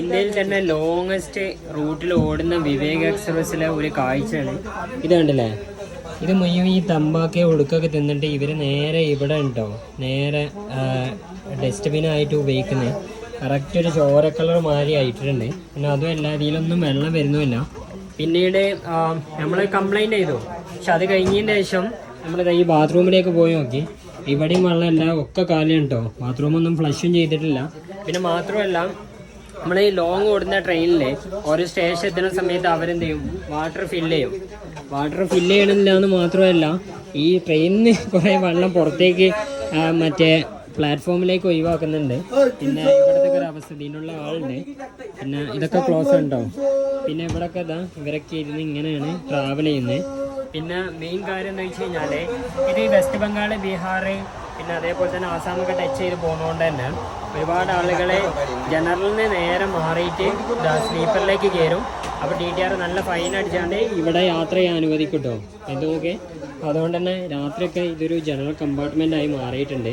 ഇന്ത്യയിൽ തന്നെ ലോങ്ങസ്റ്റ് റൂട്ടിൽ ഓടുന്ന വിവേക് എക്സ്പ്രസ്സിലെ ഒരു കാഴ്ചയാണ് ഇത്. കണ്ടില്ലേ, ഇത് മുഴുവൻ ഈ തമ്പാക്കെ ഒടുക്കൊക്കെ തിന്നിട്ട് ഇവർ നേരെ ഇവിടെ ഉണ്ടോ, നേരെ ഡസ്റ്റ്ബിനായിട്ട് ഉപയോഗിക്കുന്നത്. കറക്റ്റ് ഒരു ചോര കളർ മാതിരി ആയിട്ടുണ്ട്. പിന്നെ അതുമല്ല, ഇതിലൊന്നും വെള്ളം വരുന്നുമില്ല. പിന്നീട് നമ്മൾ കംപ്ലൈൻറ്റ് ചെയ്തു. പക്ഷെ അത് കഴിഞ്ഞതിന് ശേഷം നമ്മൾ ഈ ബാത്റൂമിലേക്ക് പോയി നോക്കി, ഇവിടെയും വെള്ളമില്ല, ഒക്കെ കാലിയാണ് കേട്ടോ. ബാത്റൂമൊന്നും ഫ്ലഷും ചെയ്തിട്ടില്ല. പിന്നെ മാത്രമല്ല, നമ്മൾ ഈ ലോങ് ഓടുന്ന ട്രെയിനിൽ ഒരു സ്റ്റേഷൻ എത്തുന്ന സമയത്ത് അവരെന്ത് ചെയ്യും, വാട്ടർ ഫില്ല് ചെയ്യും. വാട്ടർ ഫില്ല് ചെയ്യണമെന്നില്ല എന്ന് മാത്രമല്ല, ഈ ട്രെയിനിന് കുറേ വെള്ളം പുറത്തേക്ക് മറ്റേ പ്ലാറ്റ്ഫോമിലേക്ക് ഒഴിവാക്കുന്നുണ്ട്. പിന്നെ ഇവിടുത്തെ ഒരു അവസ്ഥ, ഇതിനുള്ള ആളുണ്ട്. പിന്നെ ഇതൊക്കെ ക്ലോസ് ഉണ്ടോ. പിന്നെ ഇവിടെയൊക്കെ ഇതാ ഇവരൊക്കെ ഇരുന്ന് ഇങ്ങനെയാണ് ട്രാവൽ ചെയ്യുന്നത്. പിന്നെ മെയിൻ കാര്യം എന്ന് വെച്ച് കഴിഞ്ഞാൽ, ഇത് വെസ്റ്റ് ബംഗാൾ, ബീഹാർ, പിന്നെ അതേപോലെ തന്നെ ആസാമൊക്കെ ടച്ച് ചെയ്ത് പോകുന്നതുകൊണ്ട് തന്നെ ഒരുപാട് ആളുകളെ ജനറലിൽ നിന്ന് നേരെ മാറിയിട്ട് സ്ലീപ്പറിലേക്ക് കയറും. അപ്പോൾ TTR നല്ല ഫൈൻ അടിച്ചാണ്ട് ഇവിടെ യാത്ര ചെയ്യാൻ അനുവദിക്കും കേട്ടോ. ഇത് നോക്കി. അതുകൊണ്ട് തന്നെ രാത്രിയൊക്കെ ഇതൊരു ജനറൽ കമ്പാർട്ട്മെൻ്റ് ആയി മാറിയിട്ടുണ്ട്.